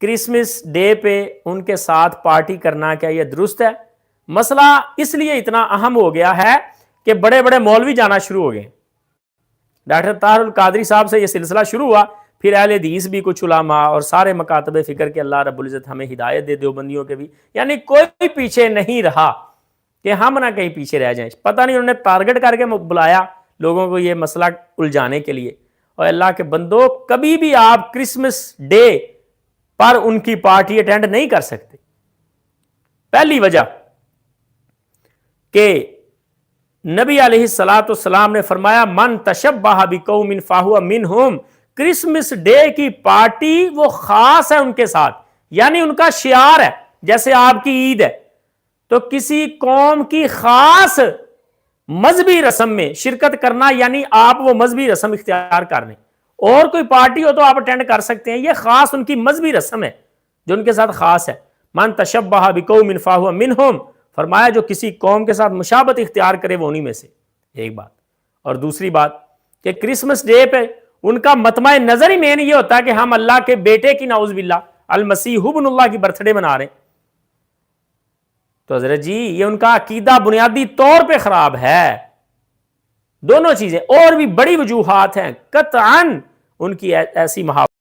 Christmas day پہ ان کے ساتھ پارٹی کرنا کیا یہ درست ہے؟ مسئلہ اس لیے اتنا اہم ہو گیا ہے کہ بڑے بڑے مولوی جانا شروع ہو گئے. ڈاکٹر طاہر القادری صاحب سے یہ سلسلہ شروع ہوا، پھر اہل حدیث بھی، کچھ علماء اور سارے مکاتب فکر کے اللہ رب العزت ہمیں ہدایت دے، دیوبندیوں کے بھی، یعنی کوئی پیچھے نہیں رہا کہ ہم نہ کہیں پیچھے رہ جائیں. پتہ نہیں انہوں نے ٹارگٹ کر کے بلایا لوگوں کو یہ مسئلہ الجھانے کے لیے. اور اللہ کے بندو، کبھی بھی آپ کرسمس ڈے پر ان کی پارٹی اٹینڈ نہیں کر سکتے. پہلی وجہ کہ نبی علیہ الصلوۃ والسلام نے فرمایا من تشبہ بقوم فہو منہم، کرسمس ڈے کی پارٹی وہ خاص ہے ان کے ساتھ، یعنی ان کا شعار ہے، جیسے آپ کی عید ہے. تو کسی قوم کی خاص مذہبی رسم میں شرکت کرنا یعنی آپ وہ مذہبی رسم اختیار کرنے. اور کوئی پارٹی ہو تو آپ اٹینڈ کر سکتے ہیں، یہ خاص ان کی مذہبی رسم ہے جو ان کے ساتھ خاص ہے. من تشبہ بقوم فہو منہم، فرمایا جو کسی قوم کے ساتھ مشابہت اختیار کرے وہ انہی میں سے. ایک بات. اور دوسری بات کہ کرسمس ڈے پہ ان کا مطمع نظر ہی مین یہ ہوتا ہے کہ ہم اللہ کے بیٹے کی نعوذ باللہ المسیح ابن اللہ کی برتھ ڈے منا رہے ہیں. تو حضرت جی یہ ان کا عقیدہ بنیادی طور پہ خراب ہے. دونوں چیزیں اور بھی بڑی وجوہات ہیں قطعاً ان کی ایسی محبت